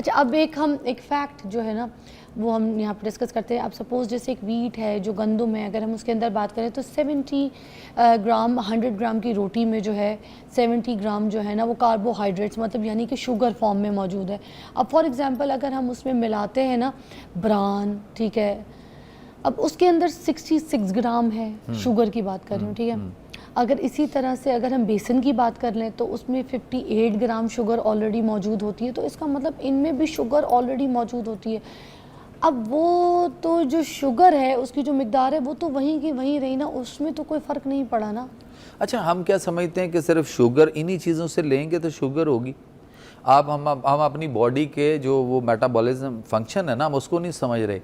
अच्छा, अब एक फैक्ट जो है ना वो हम यहाँ पर डिस्कस करते हैं। अब सपोज़ जैसे एक वीट है जो गंदम है, अगर हम उसके अंदर बात करें तो 70 ग्राम 100 ग्राम की रोटी में जो है 70 ग्राम जो है ना वो कार्बोहाइड्रेट्स मतलब यानी कि शुगर फॉर्म में मौजूद है। अब फॉर एग्ज़ाम्पल अगर हम उसमें मिलाते हैं ना ब्रान, ठीक है, अब उसके अंदर 66 ग्राम है, शुगर की बात कर रही हूँ, ठीक है। अगर इसी तरह से अगर हम बेसन की बात कर लें तो उसमें 58 ग्राम शुगर ऑलरेडी मौजूद होती है, तो इसका मतलब इनमें भी शुगर ऑलरेडी मौजूद होती है। अब वो तो जो शुगर है उसकी जो मिकदार है वो तो वहीं की वहीं रही ना, उसमें तो कोई फ़र्क नहीं पड़ा ना। अच्छा, हम क्या समझते हैं कि सिर्फ शुगर इन्हीं चीज़ों से लेंगे तो शुगर होगी। हम अपनी बॉडी के जो वो मेटाबॉलिज्म फंक्शन है ना, हम उसको नहीं समझ रहे।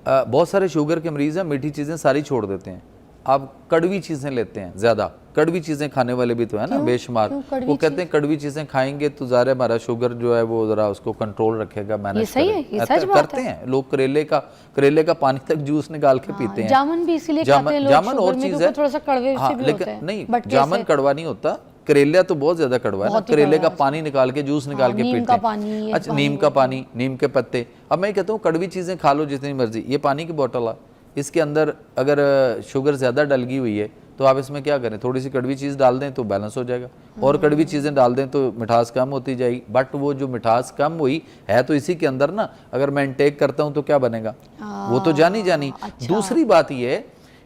बहुत सारे शुगर के मरीज़ हैं, मीठी चीज़ें सारी छोड़ देते हैं, आप कड़वी चीज़ें लेते हैं ज़्यादा। कड़वी चीज़ें खाने वाले भी तो है ना बेशुमार। वो कहते हैं कड़वी चीज़ें खाएंगे तो ज़ाहिर हमारा शुगर जो है वो ज़रा उसको कंट्रोल रखेगा, मैनेज करते हैं लोग। करेले का पानी तक जूस निकाल के पीते हैं। जामुन भी इसीलिए खाते हैं लोग, जामुन और चीज़ है, थोड़ा सा कड़वे से भी होता है। नहीं, जामुन कड़वा नहीं होता, करेला तो बहुत ज्यादा कड़वा है ना। करेले का पानी निकाल के जूस निकाल के पीते हैं। अच्छा, नीम का पानी, नीम के पत्ते। अब मैं कहता हूँ कड़वी चीजें खा लो जितनी मर्जी। ये पानी की बोतल है, इसके अंदर अगर शुगर ज्यादा डलगी हुई है तो आप इसमें क्या करें, थोड़ी सी कड़वी चीज डाल दें तो बैलेंस हो जाएगा, और कड़वी चीजें डाल दें तो मिठास कम होती जाएगी। बट वो जो मिठास कम हुई है तो इसी के अंदर ना, अगर मैं इनटेक करता हूँ तो क्या बनेगा, वो तो जानी। अच्छा। दूसरी बात ये है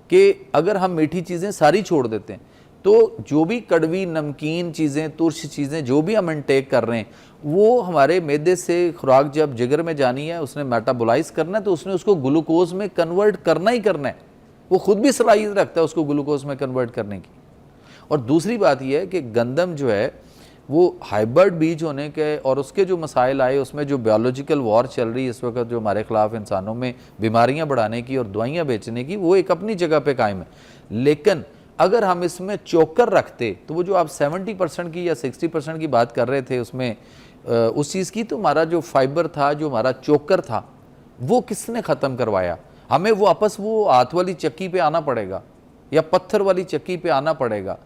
कि अगर हम मीठी चीजें सारी छोड़ देते हैं तो जो भी कड़वी नमकीन चीज़ें, तुर्श चीज़ें जो भी हम इनटेक कर रहे हैं, वो हमारे मैदे से खुराक जब जिगर में जानी है, उसने मेटाबोलाइज करना है तो उसने उसको ग्लूकोज में कन्वर्ट करना ही करना है। वो खुद भी सलाहियत रखता है उसको ग्लूकोज में कन्वर्ट करने की। और दूसरी बात यह है कि गंदम जो है वो हाइब्रिड बीज होने के और उसके जो मसाइल आए, उसमें जो बायोलॉजिकल वॉर चल रही है इस वक्त जो हमारे खिलाफ इंसानों में बीमारियाँ बढ़ाने की और दवाइयाँ बेचने की, वो एक अपनी जगह पर कायम है। लेकिन अगर हम इसमें चोकर रखते तो वो जो आप 70% की या 60% की बात कर रहे थे उसमें उस चीज़ की, तो हमारा जो फाइबर था, जो हमारा चोकर था, वो किसने ख़त्म करवाया? हमें वो वापस वो हाथ वाली चक्की पे आना पड़ेगा या पत्थर वाली चक्की पे आना पड़ेगा।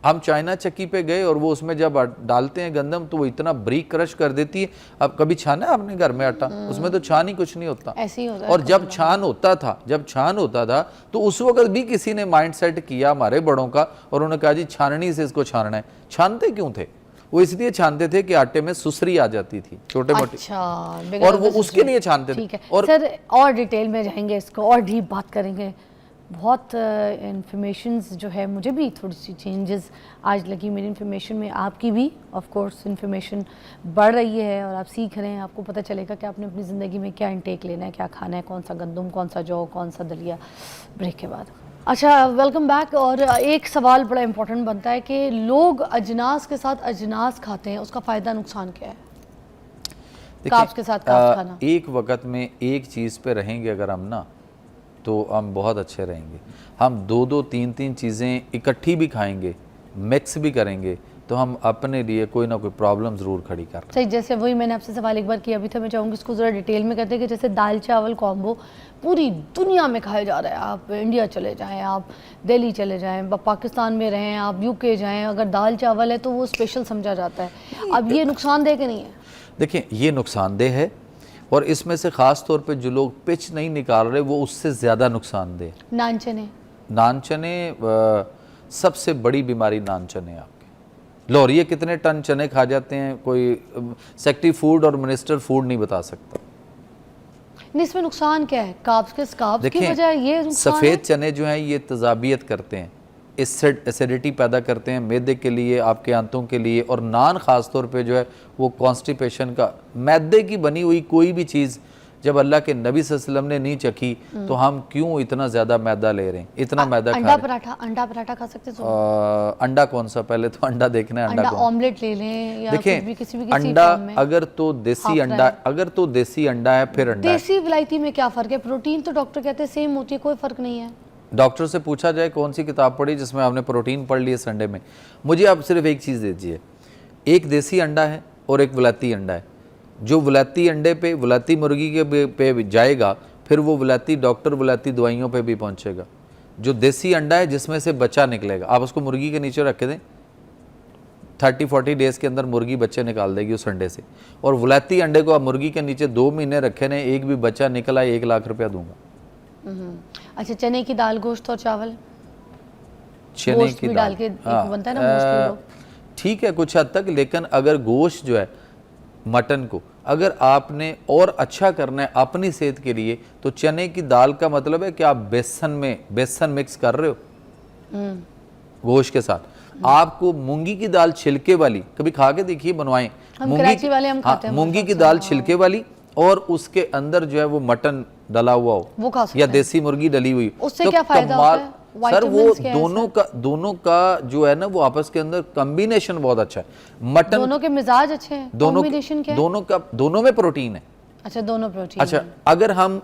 हम चाइना चक्की पे गए और वो उसमें जब डालते हैं गंदम तो वो इतना ब्रीक क्रश कर देती है। अब कभी छाना है आपने घर में आटा? उसमें तो छान ही कुछ नहीं होता, ऐसे ही होता है। और जब छान होता था तो उस वक्त भी किसी ने माइंड सेट किया हमारे बड़ों का, और उन्होंने कहा जी छाननी से इसको छानना है। छानते क्यों थे? वो इसलिए छानते थे कि आटे में सुसरी आ जाती थी छोटे मोटे। अच्छा, और वो उसके लिए छानते थे। और सर और डिटेल में जाएंगे, इसको और डीप बात करेंगे। बहुत इन्फॉर्मेशंस जो है, मुझे भी थोड़ी सी चेंजेस आज लगी मेरी इन्फॉर्मेशन में, आपकी भी ऑफ कोर्स इन्फॉर्मेशन बढ़ रही है और आप सीख रहे हैं। आपको पता चलेगा कि आपने अपनी ज़िंदगी में क्या इंटेक लेना है, क्या खाना है, कौन सा गंदम, कौन सा जौ, कौन सा दलिया। ब्रेक के बाद अच्छा, वेलकम बैक। और एक सवाल बड़ा इंपॉर्टेंट बनता है कि लोग अजनास के साथ अजनास खाते हैं, उसका फ़ायदा नुकसान क्या है? कार्ब्स के साथ कार्ब्स खाना। एक वक्त में एक चीज़ पे रहेंगे अगर हम ना, तो हम बहुत अच्छे रहेंगे। हम दो तीन चीज़ें इकट्ठी भी खाएंगे, मिक्स भी करेंगे, तो हम अपने लिए कोई ना कोई प्रॉब्लम ज़रूर खड़ी कर रहे हैं। सही, जैसे वही मैंने आपसे सवाल एक बार किया अभी था, मैं चाहूँगी इसको ज़रा डिटेल में करते हैं कि जैसे दाल चावल कॉम्बो पूरी दुनिया में खाया जा रहा है। आप इंडिया चले जाएं, आप दिल्ली चले जाएं, पाकिस्तान में रहें, आप यूके जाएं, अगर दाल चावल है तो वो स्पेशल समझा जाता है। अब ये नुकसानदेह कि नहीं है? देखिए, ये नुकसानदेह है, और इसमें से ख़ास तौर पे जो लोग पिच नहीं निकाल रहे वो उससे ज़्यादा नुकसानदेह। नान चने, नान चने सबसे बड़ी बीमारी नान चने आपके। लोरिये कितने टन चने खा जाते हैं, कोई सेक्रेटरी फूड और मिनिस्टर फूड नहीं बता सकता। नहीं, इसमें नुकसान क्या है? कार्ब्स की वजह ये नुकसान सफ़ेद चने जो हैं ये तजाबियत करते हैं, एसिडिटी पैदा करते हैं मैदे के लिए, आपके आंतों के लिए। और नान ख़ास तौर पे जो है वो कॉन्स्टिपेशन का, मैदे की बनी हुई कोई भी चीज़ जब अल्लाह के नबी सल्लल्लाहु अलैहि वसल्लम ने नहीं चखी तो हम क्यों इतना ज़्यादा मैदा ले रहे हैं, इतना मैदा खा रहे हैं। अंडा पराठा खा सकते हैं? अंडा कौन सा? पहले तो अंडा देखना है। अंडा ऑमलेट ले लें या देखें, किसी भी अंडा अगर तो देसी अंडा है फिर अंडा। देसी विलायती में क्या फ़र्क है? प्रोटीन तो डॉक्टर कहते हैं सेम होती है, कोई फ़र्क नहीं है। डॉक्टर से पूछा जाए कौन सी किताब पढ़ी जिसमें आपने प्रोटीन पढ़ ली है संडे में। मुझे आप सिर्फ एक चीज़ दीजिए, एक देसी अंडा है और एक विलायती अंडा है। जो विलायती अंडे पे, विलायती मुर्गी के पे जाएगा, फिर वो विलायती डॉक्टर विलायती दवाइयों पे भी पहुंचेगा। जो देसी अंडा है जिसमें से बच्चा निकलेगा, आप उसको मुर्गी के नीचे रख के दें, 30-40 डेज के अंदर मुर्गी बच्चे निकाल देगी उस अंडे से। और वलायती अंडे को आप मुर्गी के नीचे 2 महीने रखे ने, एक भी बच्चा निकला 1 लाख रुपया दूंगा। अच्छा, चने की दाल, गोश्त और चावल, चने गोश्त की भी दाल डाल के एक बनता है ना मोस्टली लोग। ठीक है कुछ हद तक, लेकिन अगर गोश्त जो है मटन को अगर आपने और अच्छा करना है अपनी सेहत के लिए, तो चने की दाल का मतलब है कि आप बेसन मिक्स कर रहे हो गोश्त के साथ। आपको मूंगी की दाल छिलके वाली कभी खा के देखिए, बनवाएं। कराची वाले हम खाते हैं मूंगी की दाल छिलके वाली, और उसके अंदर जो है वो मटन डला हुआ हो, वो खा सकते या हैं। देसी मुर्गी डली हुई, उससे तो क्या फायदा होता है? सर वो Vitamins क्या है दोनों का जो है ना वो आपस के अंदर कॉम्बिनेशन बहुत अच्छा है। मटन दोनों के मिजाज अच्छे हैं, कॉम्बिनेशन क्या है? दोनों में प्रोटीन है। अच्छा, दोनों प्रोटीन। अच्छा, अगर हम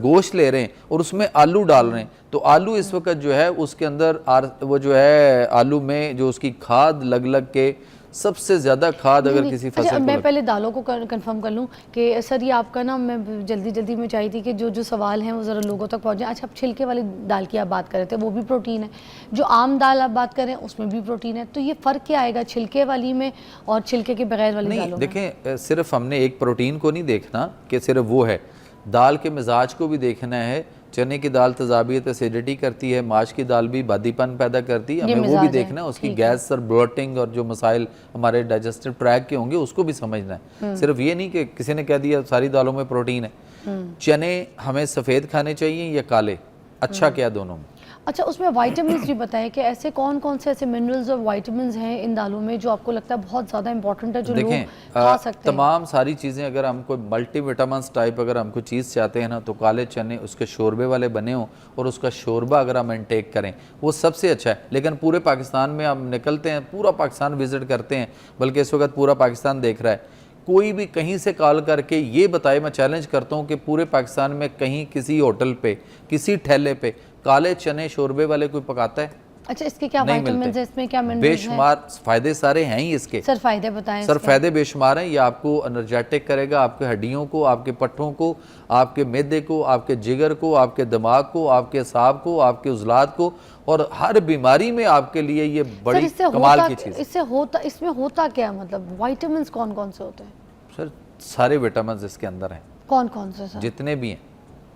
गोश्त ले रहे हैं और उसमें आलू डाल रहे हैं, तो आलू इस वक्त जो है उसके अंदर वो जो है आलू में जो उसकी खाद लग के सबसे ज्यादा खाद अगर किसी फसल अच्छा, को मैं पहले दालों को कंफर्म कर लूं कि सर ये आपका ना, मैं जल्दी में चाहिए थी कि जो सवाल हैं वो ज़रा लोगों तक पहुंचे। अच्छा, आप छिलके वाली दाल की आप बात कर रहे थे, वो भी प्रोटीन है। जो आम दाल आप बात करें उसमें भी प्रोटीन है, तो ये फ़र्क क्या आएगा छिलके वाली में और छिलके के बगैर वाली दालों में? देखें, सिर्फ हमने एक प्रोटीन को नहीं देखना कि सिर्फ वो है, दाल के मिजाज को भी देखना है। चने की दाल तेजाबियत एसिडिटी करती है, माश की दाल भी बादीपन पैदा करती है, हमें वो भी देखना है। उसकी गैस और ब्लोटिंग और जो मसाइल हमारे डाइजेस्टिव ट्रैक के होंगे उसको भी समझना है। सिर्फ ये नहीं कि किसी ने कह दिया सारी दालों में प्रोटीन है। चने हमें सफ़ेद खाने चाहिए या काले, अच्छा क्या दोनों में। अच्छा, उसमें वाइटामिन्स भी बताएं कि ऐसे कौन से ऐसे मिनरल्स और वाइटामिन्स हैं इन दालों में जो आपको लगता है बहुत ज़्यादा इंपॉर्टेंट है, जो लोग खा सकते हैं? तमाम सारी चीज़ें, अगर हम कोई मल्टीविटामिन्स टाइप अगर हमको चीज़ चाहते हैं ना, तो काले चने उसके शोरबे वाले बने हों और उसका शोरबा अगर हम इनटेक करें वो सबसे अच्छा है। लेकिन पूरे पाकिस्तान में हम निकलते हैं, पूरा पाकिस्तान विजिट करते हैं, बल्कि इस वक्त पूरा पाकिस्तान देख रहा है, कोई भी कहीं से कॉल करके ये बताए, मैं चैलेंज करता हूँ कि पूरे पाकिस्तान में कहीं किसी होटल पे किसी ठेले पे काले चने शोरबे वाले कोई पकाता है? अच्छा, इसके क्या विटामिन्स हैं, इसमें क्या मिनरल्स हैं? बेशुमार फायदे सारे हैं ही इसके। सर फायदे बताएं। सर फायदे बेशुमार हैं। ये आपको एनर्जेटिक करेगा, आपके हड्डियों को, आपके पट्टों को, आपके मैदे को, आपके जिगर को, आपके दिमाग को, आपके असाब को, आपके उजलात को, और हर बीमारी में आपके लिए ये बड़ी कमाल की चीज़ है। इसमें होता क्या, मतलब विटामिन्स कौन से होते हैं? सर सारे विटामिन इसके अंदर हैं। कौन से सर? जितने भी हैं,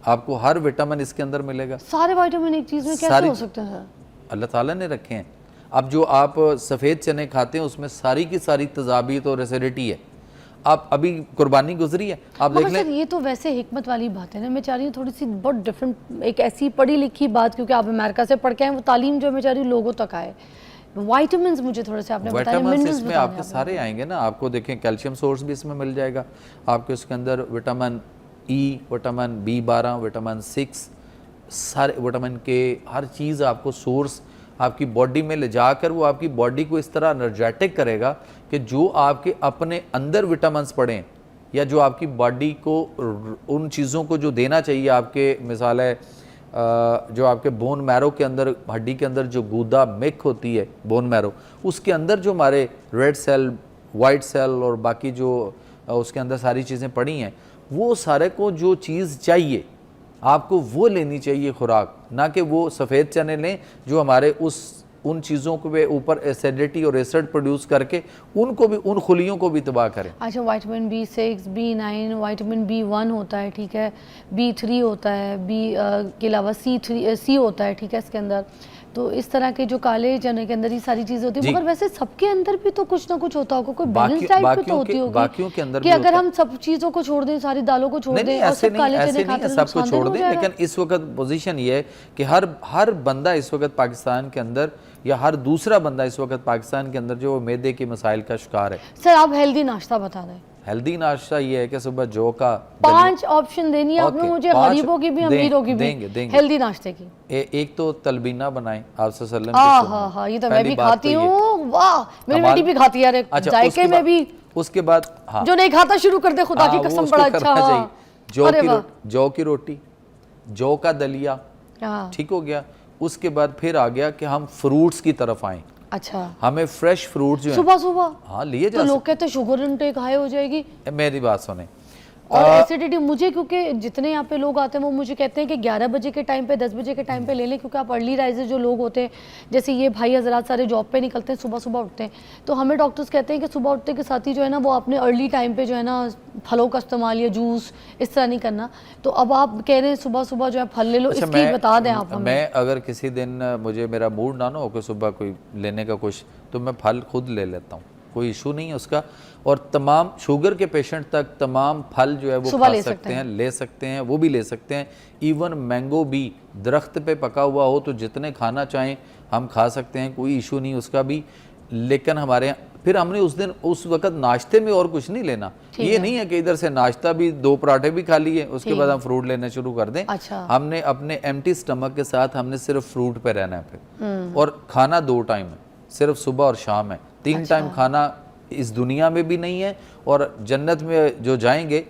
आपको हर विटामिन इसके अंदर मिलेगा। सारे विटामिन एक चीज़ में कैसे हो सकते हैं सर? अल्लाह ताला ने रखे हैं। अब जो आप सफ़ेद चने खाते हैं उसमें सारी की सारी तजाबीत और एसिडिटी है। आप अभी कुर्बानी गुजरी है, आप देख लें। ये तो वैसे हिकमत वाली बात है ना। मैं चाह रही हूँ थोड़ी सी बहुत डिफरेंट, एक ऐसी पढ़ी लिखी बात, क्योंकि आप अमेरिका से पढ़ के आए, वो तालीम जो मैं चाह रही हूँ लोगों तक आए। विटामिन्स मुझे थोड़े से आपने बताया, विटामिन इसमें आपके सारे आएंगे ना। आपको देखें कैल्शियम सोर्स भी इसमें मिल जाएगा आपके, उसके अंदर vitamin E, vitamin B12, vitamin 6, सारे विटामिन के, हर चीज़ आपको सोर्स आपकी बॉडी में ले जाकर वो आपकी बॉडी को इस तरह एनर्जेटिक करेगा कि जो आपके अपने अंदर विटामिन्स पड़े या जो आपकी बॉडी को उन चीज़ों को जो देना चाहिए, आपके मिसाल है जो आपके बोन मैरो के अंदर, हड्डी के अंदर जो गूदा मिक होती है बोन मैरो, उसके अंदर जो हमारे रेड सेल, वाइट सेल और बाकी जो उसके अंदर सारी चीज़ें पड़ी हैं, वो सारे को जो चीज़ चाहिए आपको वो लेनी चाहिए खुराक, ना कि वो सफ़ेद चने लें जो हमारे उन चीज़ों के ऊपर एसिडिटी और एसिड प्रोड्यूस करके उनको भी, उन खुलियों को भी तबाह करें। अच्छा, vitamin B6, B9, vitamin B1 होता है, ठीक है, B3 होता है, के अलावा C होता है, ठीक है, इसके अंदर। तो इस तरह के जो काले चने के अंदर ही सारी चीज़ें होती है, मगर वैसे सबके अंदर भी तो कुछ ना कुछ होता होगा, कोई बैलेंस डाइट भी तो होती होगी। बाकियों के अंदर कि अगर हम सब चीज़ों को छोड़ दें, सारी दालों को छोड़ दें और सब काले चने खाते हैं, सब कुछ छोड़ दें। लेकिन इस वक्त पोजीशन ये है कि हर बंदा इस वक्त पाकिस्तान के अंदर, या हर दूसरा बंदा इस वक्त पाकिस्तान के अंदर जो मैदे के मसाइल का शिकार है। सर आप हेल्दी नाश्ता बता दें। हेल्दी नाश्ता ये है कि सुबह जौ का 5 ऑप्शन देनी है आपने मुझे, गरीबों की भी, अमीरों की भी, हेल्दी नाश्ते की। एक तो तलबीना बनाएं आप सल्लल्लाहु अलैहि वसल्लम। हाँ, ये तो मैं भी खाती हूँ, वाह, मेरी बेटी भी खाती है, जायके में भी। उसके बाद जो नहीं खाता शुरू कर दे, खुदा की कसम, बड़ा अच्छा। जौ की रोटी, जौ का दलिया, ठीक हो गया। उसके बाद फिर आ गया कि हम फ्रूट्स की तरफ आए। अच्छा, हमें फ्रेश फ्रूट जो है सुबह हाँ लिए जा, तो लोग कहते हैं शुगर इनटेक हाई हो जाएगी। मेरी बात सुने, और एसिडिटी मुझे, क्योंकि जितने यहाँ पे लोग आते हैं वो मुझे कहते हैं कि 11 बजे के टाइम पे 10 बजे के टाइम पे ले लें, क्योंकि आप अर्ली राइजर जो लोग होते हैं, जैसे ये भाई हजरात सारे जॉब पे निकलते हैं, सुबह सुबह उठते हैं, तो हमें डॉक्टर्स कहते हैं कि सुबह उठते के साथ ही जो है ना वो अपने अर्ली टाइम पे जो है ना फलों का इस्तेमाल या जूस इस तरह नहीं करना। तो अब आप कह रहे हैं सुबह सुबह जो है फल ले लो, अच्छा, इसकी बता दें आप हमें। मैं अगर किसी दिन मुझे मेरा मूड ना हो कि सुबह कोई लेने का कुछ, तो मैं फल खुद ले लेता हूँ, कोई इशू नहीं है उसका। और तमाम शुगर के पेशेंट तक तमाम फल जो है वो खा सकते हैं, ले सकते हैं, वो भी ले सकते हैं। इवन मैंगो भी दरख्त पे पका हुआ हो तो जितने खाना चाहें हम खा सकते हैं, कोई इशू नहीं उसका भी। लेकिन हमारे यहाँ फिर हमने उस वक्त नाश्ते में और कुछ नहीं लेना। ये नहीं है कि इधर से नाश्ता भी 2 पराठे भी खा लिए उसके बाद हम फ्रूट लेना शुरू कर दें। अच्छा। हमने अपने एम्प्टी स्टमक के साथ हमने सिर्फ फ्रूट पे रहना है फिर। और खाना 2 टाइम है, सिर्फ सुबह और शाम है। 3 टाइम खाना इस दुनिया में भी नहीं है, और जन्नत में जो जाएंगे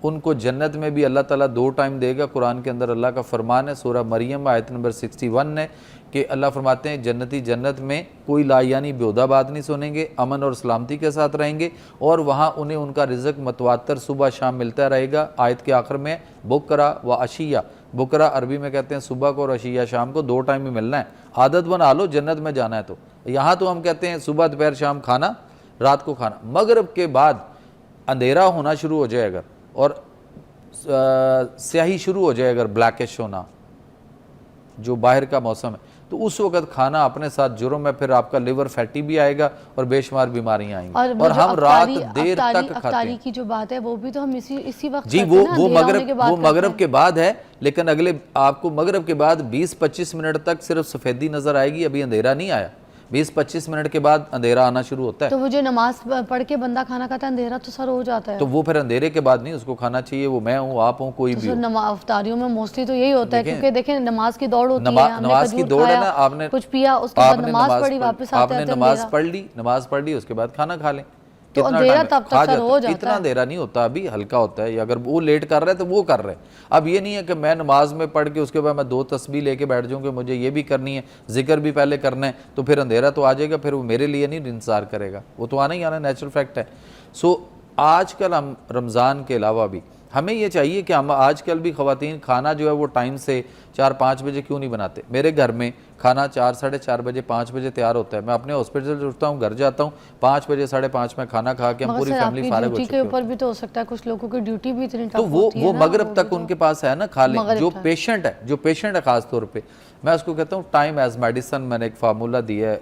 उनको जन्नत में भी अल्लाह ताला 2 टाइम देगा। कुरान के अंदर अल्लाह का फरमान है, सूरह मरियम आयत नंबर 61 है कि अल्लाह फरमाते हैं जन्नती जन्नत में कोई लायानी बेहुदा बात नहीं सुनेंगे, अमन और सलामती के साथ रहेंगे, और वहाँ उन्हें उनका रिज़्क मतवातर सुबह शाम मिलता रहेगा। आयत के आखिर में बुकरा व अशिया, बुकरा अरबी में कहते हैं सुबह को और अशिया शाम को, 2 टाइम ही मिलना है। आदत बना लो, जन्नत में जाना है तो। यहाँ तो हम कहते हैं सुबह दोपहर शाम खाना, रात को खाना। मगरिब के बाद अंधेरा होना शुरू हो जाए अगर, और स्याही शुरू हो जाए अगर, ब्लैकिश होना जो बाहर का मौसम है, तो उस वक्त खाना अपने साथ जुर्म है, फिर आपका लिवर फैटी भी आएगा और बेशुमार बीमारियां आएंगी। और हम रात देर तक खाते हैं। की जो बात है वो भी तो हम इसी वक्त जी, वो मगरिब के बाद है, लेकिन अगले आपको मगरिब के बाद 20-25 मिनट तक सिर्फ सफ़ेदी नजर आएगी, अभी अंधेरा नहीं आया। 20-25 मिनट के बाद अंधेरा आना शुरू होता है। तो वो जो नमाज पढ़ के बंदा खाना खाता है, अंधेरा तो सर हो जाता है, तो वो फिर अंधेरे के बाद नहीं उसको खाना चाहिए। वो मैं हूँ, आप हूँ, कोई भी हो। अफ्तारियों में मोस्टली तो यही होता है, क्योंकि देखें नमाज की दौड़ होती है, नमाज की दौड़ है ना, आपने कुछ पिया, उसके बाद नमाज पढ़ी, वापस आते आपने नमाज पढ़ ली, उसके बाद खाना खा लें। तो अंधेरा तब तक सर हो जाता है। इतना अंधेरा नहीं होता, अभी हल्का होता है। या अगर वो लेट कर रहे हैं तो वो कर रहे हैं। अब ये नहीं है कि मैं नमाज में पढ़ के उसके बाद मैं 2 तस्बीह लेके बैठ जाऊँ कि मुझे ये भी करनी है, जिक्र भी पहले करना है, तो फिर अंधेरा तो आ जाएगा, फिर वो मेरे लिए नहीं इंतजार करेगा, वो तो आना ही आना, नेचुरल फैक्ट है। सो आजकल हम रमज़ान के अलावा भी हमें ये चाहिए कि हम आजकल भी ख़वातीन खाना जो है वो टाइम से 4-5 बजे क्यों नहीं बनाते। मेरे घर में खाना 4-4:30 बजे 5 बजे तैयार होता है। मैं अपने हॉस्पिटल से उठता हूँ, घर जाता हूँ, 5 बजे 5:30 में खाना खा के हम पूरी फैमिली फारिग हो चुकी है। के ऊपर भी तो हो सकता है, कुछ लोगों की ड्यूटी भी इतनी टफ तो होती है वो ना, मगरिब तक उनके पास है ना, खा लें। जो पेशेंट है खास तौर पे, मैं उसको कहता हूँ टाइम एज मेडिसन। मैंने एक फार्मूला दिया है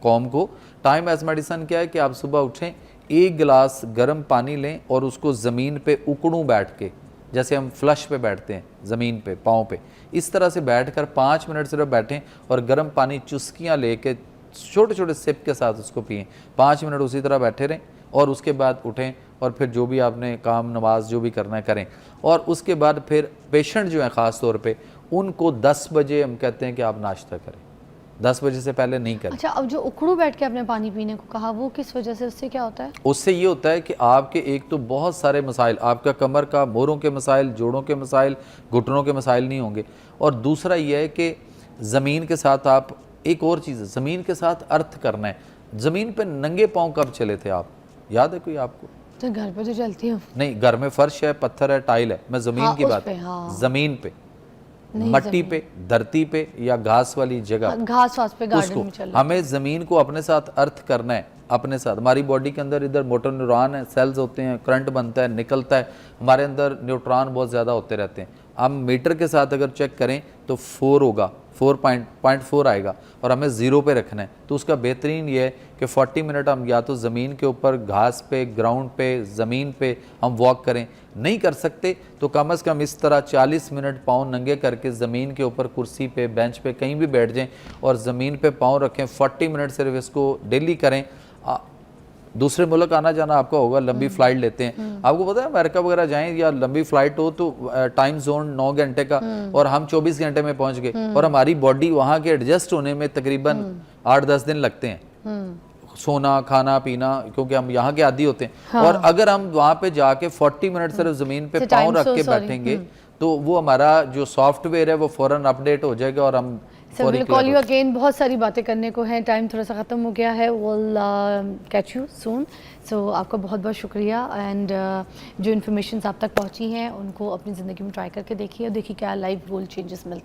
कौम को। टाइम एज मेडिसन क्या है कि आप सुबह उठें, 1 गिलास गर्म पानी लें और उसको ज़मीन पे उकड़ूं बैठ के, जैसे हम फ्लश पे बैठते हैं ज़मीन पे, पाँव पे, इस तरह से बैठकर 5 मिनट सिर्फ बैठें और गर्म पानी चुस्कियाँ लेके छोटे छोटे सिप के साथ उसको पिएं। 5 मिनट उसी तरह बैठे रहें और उसके बाद उठें और फिर जो भी आपने काम नमाज जो भी करना है करें। और उसके बाद फिर पेशेंट जो हैं ख़ास तौर पे, उनको 10 बजे हम कहते हैं कि आप नाश्ता करें, 10 बजे से पहले नहीं करें। अच्छा, अब जो उखड़ू बैठ के आपने पानी पीने को कहा, वो किस वजह से, उससे क्या होता है? उससे ये होता है कि आपके एक तो बहुत सारे मसाइल, आपका कमर का, मोरों के मसाइल, जोड़ों के मसाइल, घुटनों के मसाइल नहीं होंगे। और दूसरा ये है कि ज़मीन के साथ आप, एक और चीज़ है, ज़मीन के साथ अर्थ करना है। ज़मीन पे नंगे पाँव कब चले थे आप, याद है कोई आपको? तो घर पे तो चलती हूँ। नहीं, घर में फर्श है, पत्थर है, टाइल है, मैं ज़मीन की बात, ज़मीन पे, मट्टी पे, धरती पे या घास वाली जगह, घास पे गार्डन में चल, हमें ज़मीन को अपने साथ अर्थ करना है। अपने साथ हमारी बॉडी के अंदर इधर मोटर न्यूरॉन है, सेल्स होते हैं, करंट बनता है, निकलता है, हमारे अंदर न्यूट्रॉन बहुत ज़्यादा होते रहते हैं। हम मीटर के साथ अगर चेक करें तो 4 होगा, 4.4 आएगा, और हमें 0 पे रखना है। तो उसका बेहतरीन ये है कि 40 मिनट हम या तो ज़मीन के ऊपर, घास पे, ग्राउंड पे, ज़मीन पे हम वॉक करें। नहीं कर सकते तो कम से कम इस तरह 40 मिनट पाँव नंगे करके ज़मीन के ऊपर, कुर्सी पे, बेंच पे, कहीं भी बैठ जाएं और ज़मीन पे पाँव रखें। 40 मिनट सिर्फ इसको डेली करें। दूसरे मुल्क आना जाना आपका होगा, लंबी फ़्लाइट लेते हैं, आपको पता है अमेरिका वगैरह जाएं या लंबी फ़्लाइट हो तो टाइम जोन 9 घंटे का, और हम 24 घंटे में पहुंच गए, और हमारी बॉडी वहाँ के एडजस्ट होने में तकरीबन 8-10 दिन लगते हैं, सोना, खाना, पीना, क्योंकि हम यहाँ के आदी होते हैं। हाँ। और अगर हम वहाँ पे जाके 40 मिनट सिर्फ ज़मीन पे पाँव रख के बैठेंगे तो वो हमारा जो सॉफ्टवेयर है वो फ़ौरन अपडेट हो जाएगा और हम So फौरी we'll call you clap. again. बहुत सारी बातें करने को हैं, टाइम थोड़ा सा ख़त्म हो गया है. We'll catch you soon. So आपका बहुत बहुत शुक्रिया एंड जो इन्फॉर्मेशन आप तक पहुंची हैं उनको अपनी ज़िंदगी में ट्राई करके देखिए और देखिए क्या लाइफ गोल चेंजेस मिलते हैं.